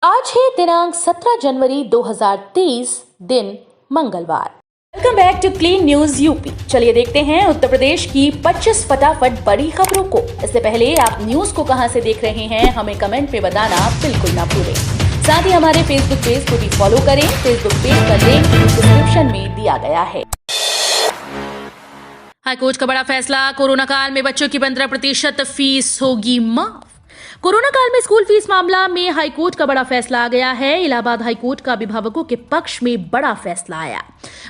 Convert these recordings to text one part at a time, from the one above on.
आज है दिनांक 17 जनवरी 2023, दिन मंगलवार। Welcome back to clean news UP. चलिए देखते हैं उत्तर प्रदेश की 25 फटाफट बड़ी खबरों को। इससे पहले आप न्यूज को कहां से देख रहे हैं हमें कमेंट में बताना बिल्कुल ना भूलें। साथ ही हमारे फेसबुक पेज को भी फॉलो करें। फेसबुक पेज का लिंक डिस्क्रिप्शन में दिया गया है। हाईकोर्ट का बड़ा फैसला, कोरोना काल में बच्चों की 15% फीस होगी माफ। कोरोना काल में स्कूल फीस मामला में हाईकोर्ट का बड़ा फैसला आ गया है। इलाहाबाद हाईकोर्ट का अभिभावकों के पक्ष में बड़ा फैसला आया।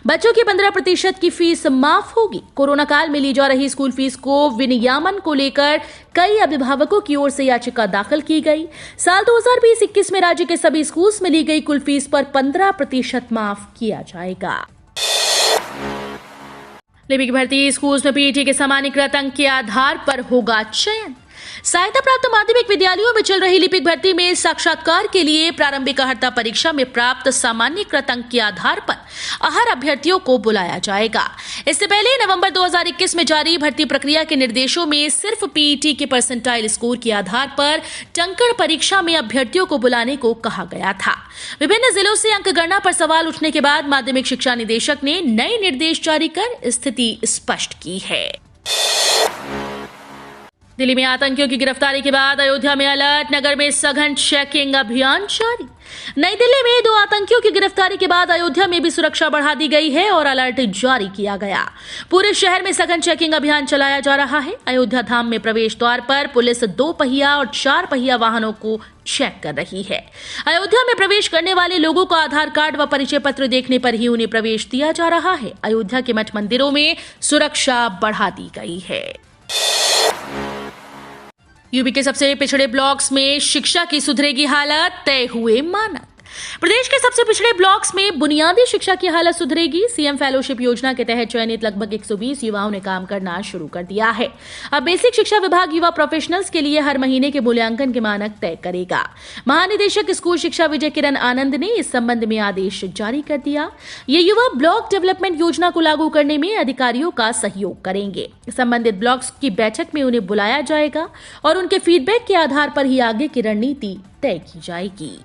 बच्चों की 15% की फीस माफ होगी। कोरोना काल में ली जा रही स्कूल फीस को विनियमन को लेकर कई अभिभावकों की ओर से याचिका दाखिल की गई। साल 2020-21 में राज्य के सभी स्कूल्स में ली गई कुल फीस पर 15% माफ किया जाएगा। लिपिक भर्ती, स्कूल्स में पीईटी के सामान्यीकृत अंक के आधार पर होगा चयन। सहायता प्राप्त माध्यमिक विद्यालयों में चल रही लिपिक भर्ती में साक्षात्कार के लिए प्रारंभिक अर्हता परीक्षा में प्राप्त सामान्यीकृत अंक के आधार पर हर अभ्यर्थियों को बुलाया जाएगा। इससे पहले नवंबर 2021 में जारी भर्ती प्रक्रिया के निर्देशों में सिर्फ पीईटी के परसेंटाइल स्कोर के आधार पर टंकण परीक्षा में अभ्यर्थियों को बुलाने को कहा गया था। विभिन्न जिलों से अंक गणना पर सवाल उठने के बाद माध्यमिक शिक्षा निदेशक ने नए निर्देश जारी कर स्थिति स्पष्ट की है। दिल्ली में आतंकियों की गिरफ्तारी के बाद अयोध्या में अलर्ट, नगर में सघन चेकिंग अभियान जारी। नई दिल्ली में 2 आतंकियों की गिरफ्तारी के बाद अयोध्या में भी सुरक्षा बढ़ा दी गई है और अलर्ट जारी किया गया। पूरे शहर में सघन चेकिंग अभियान चलाया जा रहा है। अयोध्या धाम में प्रवेश द्वार पर पुलिस 2 पहिया और 4 पहिया वाहनों को चेक कर रही है। अयोध्या में प्रवेश करने वाले लोगों को आधार कार्ड व परिचय पत्र देखने पर ही उन्हें प्रवेश दिया जा रहा है। अयोध्या के मठ मंदिरों में सुरक्षा बढ़ा दी गई है। यूपी के सबसे पिछड़े ब्लॉक्स में शिक्षा की सुधरेगी हालत, तय हुए मानक। प्रदेश के सबसे पिछड़े ब्लॉक्स में बुनियादी शिक्षा की हालत सुधरेगी। सीएम फेलोशिप योजना के तहत चयनित लगभग 120 युवाओं ने काम करना शुरू कर दिया है। अब बेसिक शिक्षा विभाग युवा प्रोफेशनल्स के लिए हर महीने के मूल्यांकन के मानक तय करेगा। महानिदेशक स्कूल शिक्षा विजय किरण आनंद ने इस संबंध में आदेश जारी कर दिया। ये युवा ब्लॉक डेवलपमेंट योजना को लागू करने में अधिकारियों का सहयोग करेंगे। संबंधित ब्लॉक्स की बैठक में उन्हें बुलाया जाएगा और उनके फीडबैक के आधार पर ही आगे की रणनीति तय की जाएगी।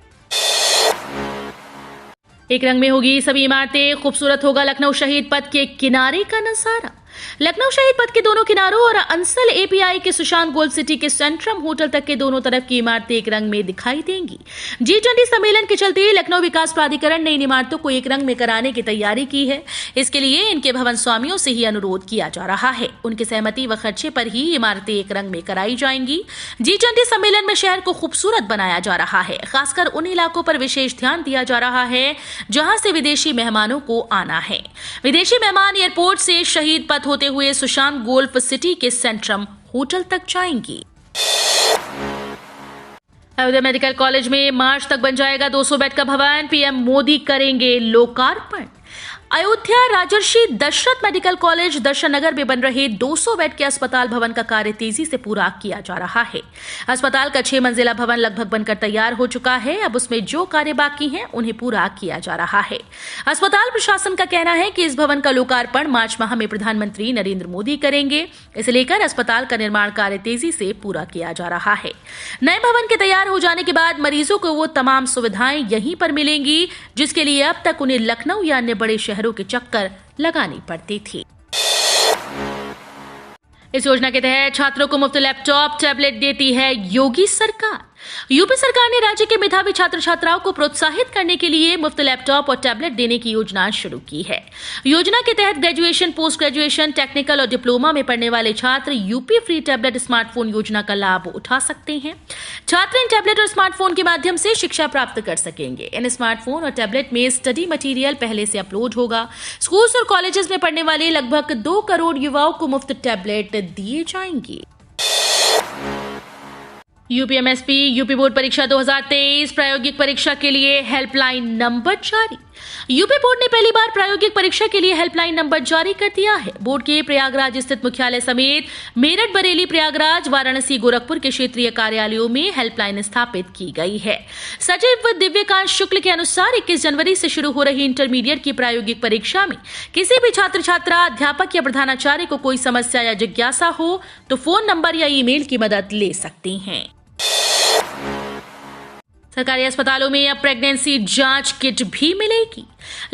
एक रंग में होगी सभी इमारतें, खूबसूरत होगा लखनऊ शहीद पथ के किनारे का नजारा। लखनऊ शहीद पथ के दोनों किनारों और अंसल एपीआई के सुशांत गोल्ड सिटी के सेंट्रम होटल तक के दोनों तरफ की इमारतें एक रंग में दिखाई देंगी। G20 सम्मेलन के चलते लखनऊ विकास प्राधिकरण ने इन इमारतों को एक रंग में कराने की तैयारी की है। इसके लिए इनके भवन स्वामियों से ही अनुरोध किया जा रहा है। उनकी सहमति व खर्चे पर ही इमारतें एक रंग में कराई जाएंगी। G20 सम्मेलन में शहर को खूबसूरत बनाया जा रहा है। खासकर उन इलाकों पर विशेष ध्यान दिया जा रहा है जहां से विदेशी मेहमानों को आना है। विदेशी मेहमान एयरपोर्ट से शहीद पथ होते हुए सुशांत गोल्फ सिटी के सेंट्रम होटल तक जाएंगी। अयोध्या मेडिकल कॉलेज में मार्च तक बन जाएगा 200 बेड का भवन, पीएम मोदी करेंगे लोकार्पण। अयोध्या राजर्षि दशरथ मेडिकल कॉलेज दर्शन नगर में बन रहे 200 बेड के अस्पताल भवन का कार्य तेजी से पूरा किया जा रहा है। अस्पताल का 6 मंजिला भवन लगभग बनकर तैयार हो चुका है। अब उसमें जो कार्य बाकी हैं उन्हें पूरा किया जा रहा है। अस्पताल प्रशासन का कहना है कि इस भवन का लोकार्पण मार्च माह में प्रधानमंत्री नरेंद्र मोदी करेंगे। इसे लेकर अस्पताल का निर्माण कार्य तेजी से पूरा किया जा रहा है। नए भवन के तैयार हो जाने के बाद मरीजों को वो तमाम सुविधाएं यहीं पर मिलेंगी जिसके लिए अब तक उन्हें लखनऊ या अन्य बड़े शहरों के चक्कर लगानी पड़ती थी। इस योजना के तहत छात्रों को मुफ्त लैपटॉप, टैबलेट देती है योगी सरकार। यूपी सरकार ने राज्य के मेधावी छात्र छात्राओं को प्रोत्साहित करने के लिए मुफ्त लैपटॉप और टैबलेट देने की योजना शुरू की है। योजना के तहत ग्रेजुएशन, पोस्ट ग्रेजुएशन, टेक्निकल और डिप्लोमा में पढ़ने वाले छात्र यूपी फ्री टैबलेट स्मार्टफोन योजना का लाभ उठा सकते हैं। छात्र इन टैबलेट और स्मार्टफोन के माध्यम से शिक्षा प्राप्त कर सकेंगे। इन स्मार्टफोन और टैबलेट में स्टडी मटीरियल पहले से अपलोड होगा। स्कूल्स और कॉलेजेस में पढ़ने वाले लगभग 2 करोड़ युवाओं को मुफ्त टैबलेट दिए जाएंगे। यूपीएमएसपी यूपी बोर्ड परीक्षा 2023 प्रायोगिक परीक्षा के लिए हेल्पलाइन नंबर जारी। यूपी बोर्ड ने पहली बार प्रायोगिक परीक्षा के लिए हेल्पलाइन नंबर जारी कर दिया है। बोर्ड के प्रयागराज स्थित मुख्यालय समेत मेरठ, बरेली, प्रयागराज, वाराणसी, गोरखपुर के क्षेत्रीय कार्यालयों में हेल्पलाइन स्थापित की गई है। सचिव दिव्यकांत शुक्ल के अनुसार 21 जनवरी से शुरू हो रही इंटरमीडिएट की प्रायोगिक परीक्षा में किसी भी छात्र छात्रा, अध्यापक या प्रधानाचार्य को कोई समस्या या जिज्ञासा हो तो फोन नंबर या ईमेल की मदद ले सकती हैं। सरकारी अस्पतालों में अब प्रेगनेंसी जांच किट भी मिलेगी।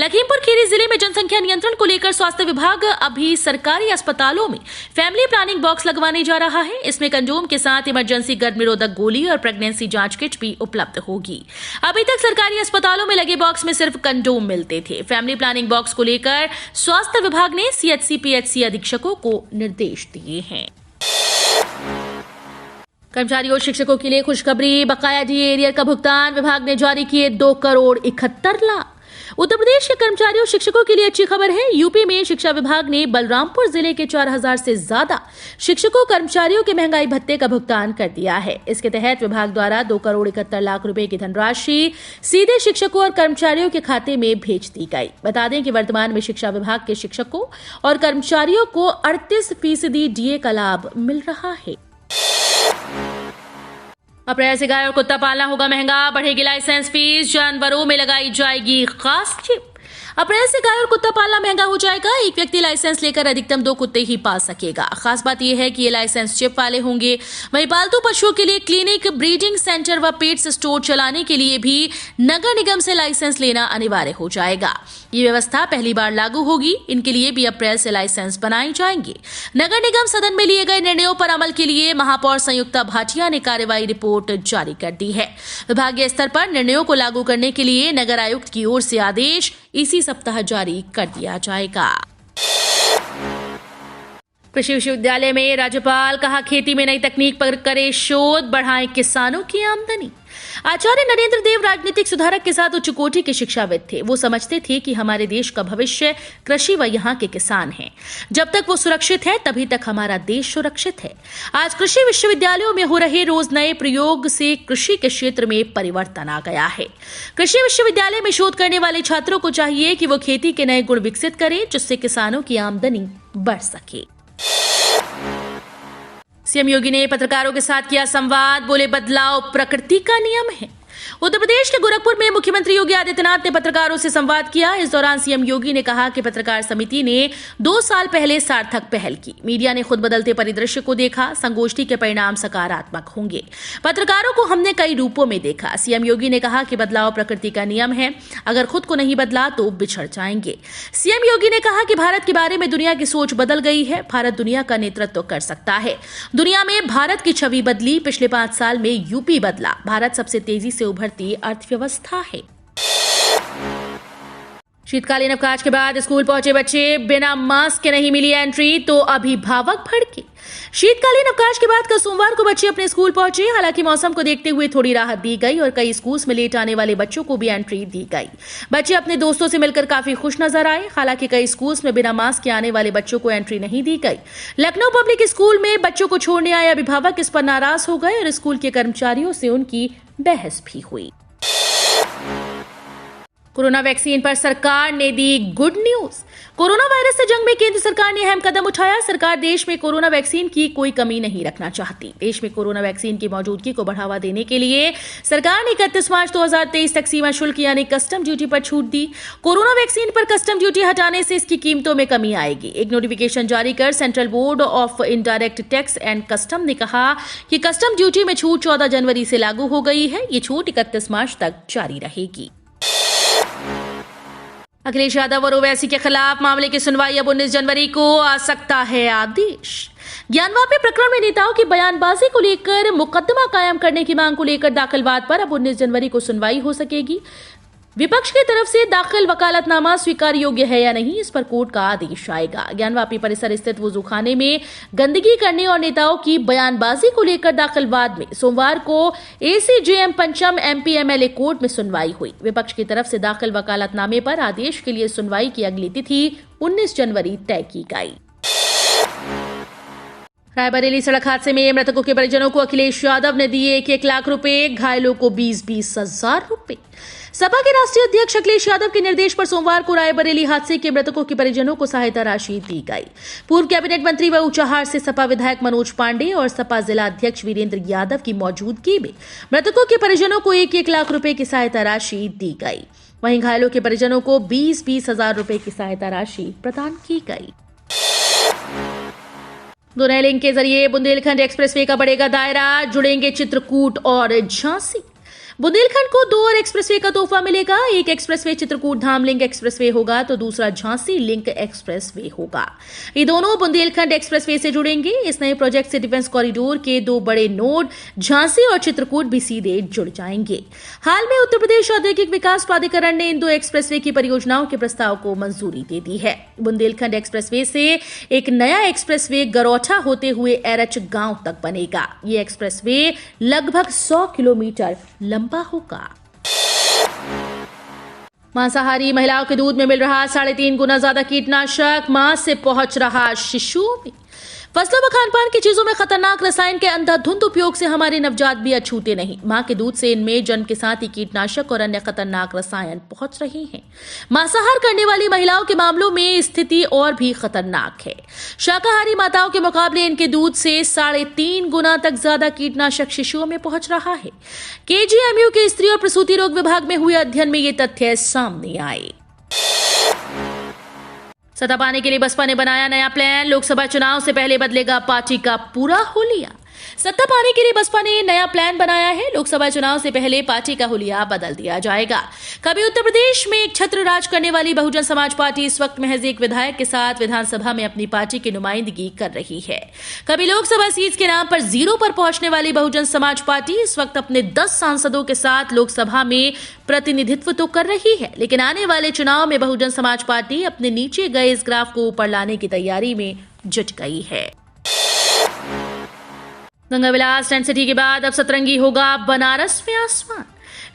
लखीमपुर खीरी जिले में जनसंख्या नियंत्रण को लेकर स्वास्थ्य विभाग अभी सरकारी अस्पतालों में फैमिली प्लानिंग बॉक्स लगवाने जा रहा है। इसमें कंडोम के साथ इमरजेंसी गर्भ निरोधक गोली और प्रेगनेंसी जांच किट भी उपलब्ध होगी। अभी तक सरकारी अस्पतालों में लगे बॉक्स में सिर्फ कंडोम मिलते थे। फैमिली प्लानिंग बॉक्स को लेकर स्वास्थ्य विभाग ने सीएचसी पीएचसी अधीक्षकों को निर्देश दिए हैं। कर्मचारियों और शिक्षकों के लिए खुशखबरी, बकाया डीए एरियर का भुगतान विभाग ने जारी किए 2,71,00,000। उत्तर प्रदेश के कर्मचारियों और शिक्षकों के लिए अच्छी खबर है। यूपी में शिक्षा विभाग ने बलरामपुर जिले के 4,000 से ज्यादा शिक्षकों कर्मचारियों के महंगाई भत्ते का भुगतान कर दिया है। इसके तहत विभाग द्वारा 2,71,00,000 रुपए की धनराशि सीधे शिक्षकों और कर्मचारियों के खाते में भेज दी गई। बता दें कि वर्तमान में शिक्षा विभाग के शिक्षकों और कर्मचारियों को 38% डीए का लाभ मिल रहा है। अप्रैल से गाय और कुत्ता पालना होगा महंगा, बढ़ेगी लाइसेंस फीस, जानवरों में लगाई जाएगी खास चिप। अप्रैल से गाय और कुत्ता पालना महंगा हो जाएगा। एक व्यक्ति लाइसेंस लेकर अधिकतम 2 कुत्ते ही पाल सकेगा। खास बात यह है कि ये लाइसेंस चिप वाले होंगे। वहीं पालतू पशुओं के लिए क्लिनिक, ब्रीडिंग सेंटर व पेट्स स्टोर चलाने के लिए भी नगर निगम से लाइसेंस लेना अनिवार्य हो जाएगा। ये व्यवस्था पहली बार लागू होगी। इनके लिए भी अप्रैल से लाइसेंस बनाए जाएंगे। नगर निगम सदन में लिए गए निर्णयों पर अमल के लिए महापौर संयुक्ता भाटिया ने कार्रवाई रिपोर्ट जारी कर दी है। विभागीय स्तर पर निर्णयों को लागू करने के लिए नगर आयुक्त की ओर से आदेश इसी सप्ताह जारी कर दिया जाएगा। कृषि विश्वविद्यालय में राज्यपाल, कहा खेती में नई तकनीक पर करे शोध, बढ़ाएं किसानों की आमदनी। आचार्य नरेंद्र देव राजनीतिक सुधारक के साथ उच्च कोटि के शिक्षाविद थे। वो समझते थे कि हमारे देश का भविष्य कृषि व यहाँ के किसान हैं। जब तक वो सुरक्षित है तभी तक हमारा देश सुरक्षित है। आज कृषि विश्वविद्यालयों में हो रहे रोज नए प्रयोग से कृषि के क्षेत्र में परिवर्तन आ गया है। कृषि विश्वविद्यालय में शोध करने वाले छात्रों को चाहिए कि वो खेती के नए गुण विकसित करें, जिससे किसानों की आमदनी बढ़ सके। सीएम योगी ने पत्रकारों के साथ किया संवाद, बोले बदलाव प्रकृति का नियम है। उत्तर प्रदेश के गोरखपुर में मुख्यमंत्री योगी आदित्यनाथ ने पत्रकारों से संवाद किया। इस दौरान सीएम योगी ने कहा कि पत्रकार समिति ने 2 साल पहले सार्थक पहल की। मीडिया ने खुद बदलते परिदृश्य को देखा। संगोष्ठी के परिणाम सकारात्मक होंगे। पत्रकारों को हमने कई रूपों में देखा। सीएम योगी ने कहा कि बदलाव प्रकृति का नियम है, अगर खुद को नहीं बदला तो बिछड़ जाएंगे। सीएम योगी ने कहा कि भारत के बारे में दुनिया की सोच बदल गई है। भारत दुनिया का नेतृत्व कर सकता है। दुनिया में भारत की छवि बदली। पिछले 5 साल में यूपी बदला। भारत सबसे तेजी से उभरती अर्थव्यवस्था है। शीतकालीन अवकाश के बाद स्कूल पहुंचे बच्चे, बिना मास्क के नहीं मिली एंट्री तो अभिभावक भड़के। शीतकालीन अवकाश के बाद कल सोमवार को बच्चे अपने स्कूल पहुंचे। हालांकि मौसम को देखते हुए थोड़ी राहत दी गई और कई स्कूल्स में लेट आने वाले बच्चों को भी एंट्री दी गई। बच्चे अपने दोस्तों से मिलकर काफी खुश नजर आए। हालांकि कई स्कूल्स में बिना मास्क के आने वाले बच्चों को एंट्री नहीं दी गई। लखनऊ पब्लिक स्कूल में बच्चों को छोड़ने आए अभिभावक इस पर नाराज हो गए और स्कूल के कर्मचारियों से उनकी बहस भी हुई। कोरोना वैक्सीन पर सरकार ने दी गुड न्यूज। कोरोना वायरस से जंग में केंद्र सरकार ने अहम कदम उठाया। सरकार देश में कोरोना वैक्सीन की कोई कमी नहीं रखना चाहती। देश में कोरोना वैक्सीन की मौजूदगी को बढ़ावा देने के लिए सरकार ने 31 मार्च 2023 तक सीमा शुल्क यानी कस्टम ड्यूटी पर छूट दी। कोरोना वैक्सीन पर कस्टम ड्यूटी हटाने से इसकी कीमतों में कमी आएगी। एक नोटिफिकेशन जारी कर central board of indirect tax and custom ने कहा कि कस्टम ड्यूटी में छूट 14 जनवरी से लागू हो गई है। ये छूट 31 मार्च तक जारी रहेगी। अखिलेश यादव और ओवैसी के खिलाफ मामले की सुनवाई अब 19 जनवरी को आ सकता है आदेश। ज्ञानवापी प्रकरण में नेताओं की बयानबाजी को लेकर मुकदमा कायम करने की मांग को लेकर दाखिल वाद पर अब 19 जनवरी को सुनवाई हो सकेगी। विपक्ष की तरफ से दाखिल वकालतनामा स्वीकार योग्य है या नहीं, इस पर कोर्ट का आदेश आएगा। ज्ञानवापी परिसर स्थित वजूखाने में गंदगी करने और नेताओं की बयानबाजी को लेकर दाखिल वाद में सोमवार को एसीजेएम पंचम एमपीएमएलए कोर्ट में सुनवाई हुई। विपक्ष की तरफ से दाखिल वकालतनामे पर आदेश के लिए सुनवाई की अगली तिथि 19 जनवरी तय की गई। रायबरेली सड़क हादसे में मृतकों के परिजनों को अखिलेश यादव ने दिए 1-1 लाख रुपए, घायलों को 20-20 हजार रुपए। सपा के राष्ट्रीय अध्यक्ष अखिलेश यादव के निर्देश पर सोमवार को रायबरेली हादसे के मृतकों के परिजनों को सहायता राशि दी गई। पूर्व कैबिनेट मंत्री व ऊंचाहार से सपा विधायक मनोज पांडे और सपा जिला अध्यक्ष वीरेंद्र यादव की मौजूदगी में मृतकों के परिजनों को 1-1 लाख रुपए की सहायता राशि दी गई। वहीं घायलों के परिजनों को 20-20 हजार रुपए की सहायता राशि प्रदान की गई। 2 नए लिंक के जरिए बुंदेलखंड एक्सप्रेसवे का बढ़ेगा दायरा, जुड़ेंगे चित्रकूट और झांसी। बुंदेलखंड को 2 और एक्सप्रेसवे का तोहफा मिलेगा। एक एक्सप्रेसवे चित्रकूट धाम लिंक एक्सप्रेसवे होगा तो दूसरा झांसी लिंक एक्सप्रेसवे होगा। ये दोनों बुंदेलखंड एक्सप्रेसवे से जुड़ेंगे। इस नए प्रोजेक्ट से डिफेंस कॉरिडोर के 2 बड़े नोड झांसी और चित्रकूट भी सीधे जुड़ जाएंगे। हाल में उत्तर प्रदेश औद्योगिक विकास प्राधिकरण ने इन 2 एक्सप्रेसवे की परियोजनाओं के प्रस्ताव को मंजूरी दे दी है। बुंदेलखंड एक्सप्रेसवे से एक नया एक्सप्रेसवे गरौठा होते हुए एरच गांव तक बनेगा। ये एक्सप्रेसवे लगभग 100 किलोमीटर लंबा होगा। मांसाहारी महिलाओं के दूध में मिल रहा 3.5 गुना ज्यादा कीटनाशक मां से पहुंच रहा शिशुओं में। फसलों व खानपान की चीजों में खतरनाक रसायन के अंधाधुंध उपयोग से हमारे नवजात भी अछूते नहीं। मां के दूध से इनमें जन्म के साथ ही कीटनाशक और अन्य खतरनाक रसायन पहुंच रहे हैं। मांसाहार करने वाली महिलाओं के मामलों में स्थिति और भी खतरनाक है। शाकाहारी माताओं के मुकाबले इनके दूध से 3.5 गुना तक ज्यादा कीटनाशक शिशुओं में पहुंच रहा है। KGMU के स्त्री और प्रसूति रोग विभाग में हुए अध्ययन में ये तथ्य सामने आए। सत्ता पाने के लिए बसपा ने बनाया नया प्लान। लोकसभा चुनाव से पहले बदलेगा पार्टी का पूरा हुलिया। सत्ता पाने के लिए बसपा ने नया प्लान बनाया है। लोकसभा चुनाव से पहले पार्टी का हुलिया बदल दिया जाएगा। कभी उत्तर प्रदेश में एक छत्र राज करने वाली बहुजन समाज पार्टी इस वक्त महज एक विधायक के साथ विधानसभा में अपनी पार्टी की नुमाइंदगी कर रही है। कभी लोकसभा सीट के नाम पर 0 पर पहुंचने वाली बहुजन समाज पार्टी इस वक्त अपने 10 सांसदों के साथ लोकसभा में प्रतिनिधित्व तो कर रही है, लेकिन आने वाले चुनाव में बहुजन समाज पार्टी अपने नीचे गए इस ग्राफ को ऊपर लाने की तैयारी में जुट गई है। गंगा विलास टेंट सिटी के बाद अब सतरंगी होगा बनारस में आसमान।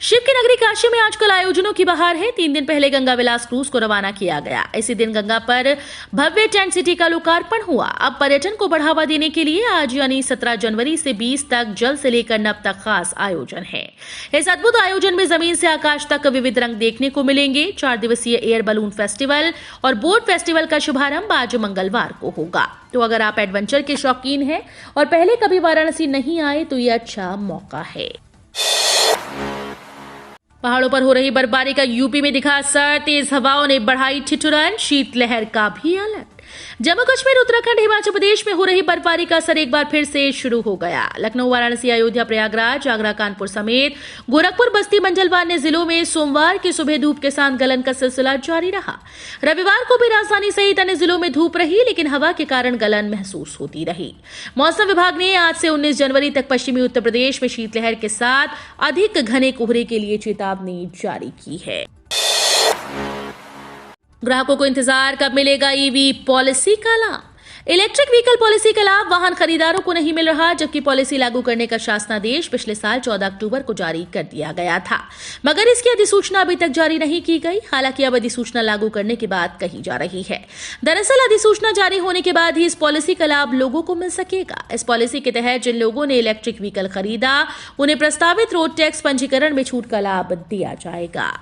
शिव की नगरी काशी में आजकल आयोजनों की बहार है। 3 दिन पहले गंगा विलास क्रूज को रवाना किया गया। इसी दिन गंगा पर भव्य टेंट सिटी का लोकार्पण हुआ। अब पर्यटन को बढ़ावा देने के लिए आज यानी 17 जनवरी से 20 तक जल से लेकर नभ तक खास आयोजन है। इस अद्भुत आयोजन में जमीन से आकाश तक विविध रंग देखने को मिलेंगे। 4 दिवसीय एयर बलून फेस्टिवल और बोट फेस्टिवल का शुभारंभ आज मंगलवार को होगा। तो अगर आप एडवेंचर के शौकीन हैं और पहले कभी वाराणसी नहीं आए तो ये अच्छा मौका है। पहाड़ों पर हो रही बर्फबारी का यूपी में दिखा असर। तेज हवाओं ने बढ़ाई ठिठुरन, शीतलहर का भी अलर्ट। जम्मू कश्मीर, उत्तराखंड, हिमाचल प्रदेश में हो रही बर्फबारी का असर एक बार फिर से शुरू हो गया। लखनऊ, वाराणसी, अयोध्या, प्रयागराज, आगरा, कानपुर समेत गोरखपुर, बस्ती, मंडलवा अन्य जिलों में सोमवार की सुबह धूप के साथ गलन का सिलसिला जारी रहा। रविवार को भी राजधानी सहित अन्य जिलों में धूप रही, लेकिन हवा के कारण गलन महसूस होती रही। मौसम विभाग ने आज से 19 जनवरी तक पश्चिमी उत्तर प्रदेश में शीतलहर के साथ अधिक घने कोहरे के लिए चेतावनी जारी की है। ग्राहकों को इंतजार कब मिलेगा ईवी पॉलिसी का लाभ। इलेक्ट्रिक व्हीकल पॉलिसी का लाभ वाहन खरीदारों को नहीं मिल रहा, जबकि पॉलिसी लागू करने का शासनादेश पिछले साल 14 अक्टूबर को जारी कर दिया गया था, मगर इसकी अधिसूचना अभी तक जारी नहीं की गई। हालांकि अब अधिसूचना लागू करने की बात कही जा रही है। दरअसल अधिसूचना जारी होने के बाद ही इस पॉलिसी का लाभ लोगों को मिल सकेगा। इस पॉलिसी के तहत जिन लोगों ने इलेक्ट्रिक व्हीकल खरीदा उन्हें प्रस्तावित रोड टैक्स पंजीकरण में छूट का लाभ दिया जाएगा।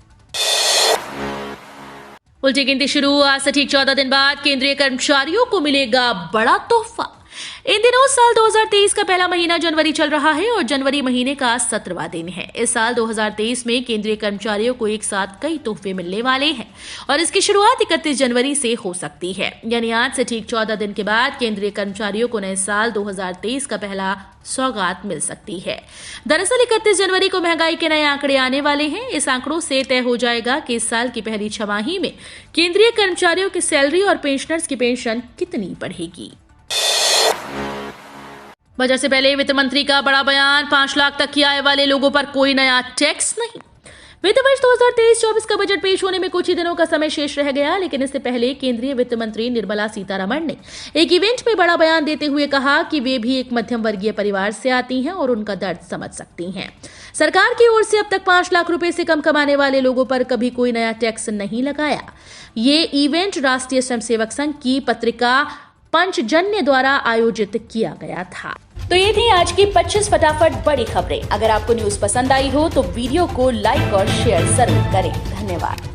उल्टी गिनती शुरू। आज से ठीक 14 दिन बाद केंद्रीय कर्मचारियों को मिलेगा बड़ा तोहफा। इन दिनों साल 2023 का पहला महीना जनवरी चल रहा है और जनवरी महीने का 17वां दिन है। इस साल 2023 में केंद्रीय कर्मचारियों को एक साथ कई तोहफे मिलने वाले हैं और इसकी शुरुआत 31 जनवरी से हो सकती है। यानी आज से ठीक 14 दिन के बाद केंद्रीय कर्मचारियों को नए साल 2023 का पहला सौगात मिल सकती है। दरअसल 31 जनवरी को महंगाई के नए आंकड़े आने वाले हैं। इस आंकड़ों से तय हो जाएगा कि इस साल की पहली छमाही में केंद्रीय कर्मचारियों की सैलरी और पेंशनर्स की पेंशन कितनी बढ़ेगी। बजट से पहले वित्त मंत्री का बड़ा बयान। 5 लाख तक की आय वाले लोगों पर कोई नया टैक्स नहीं। वित्त वर्ष 2023-24 का बजट पेश होने में कुछ ही दिनों का समय शेष रह गया, लेकिन इससे पहले केंद्रीय वित्त मंत्री निर्मला सीतारमण ने एक इवेंट में बड़ा बयान देते हुए कहा कि वे भी एक मध्यम वर्गीय परिवार से आती हैं और उनका दर्द समझ सकती हैं। सरकार की ओर से अब तक 5 लाख रुपए से कम कमाने वाले लोगों पर कभी कोई नया टैक्स नहीं लगाया। ये इवेंट राष्ट्रीय स्वयंसेवक संघ की पत्रिका पंचजन्य द्वारा आयोजित किया गया था। तो ये थी आज की 25 फटाफट बड़ी खबरें। अगर आपको न्यूज पसंद आई हो तो वीडियो को लाइक और शेयर जरूर करें। धन्यवाद।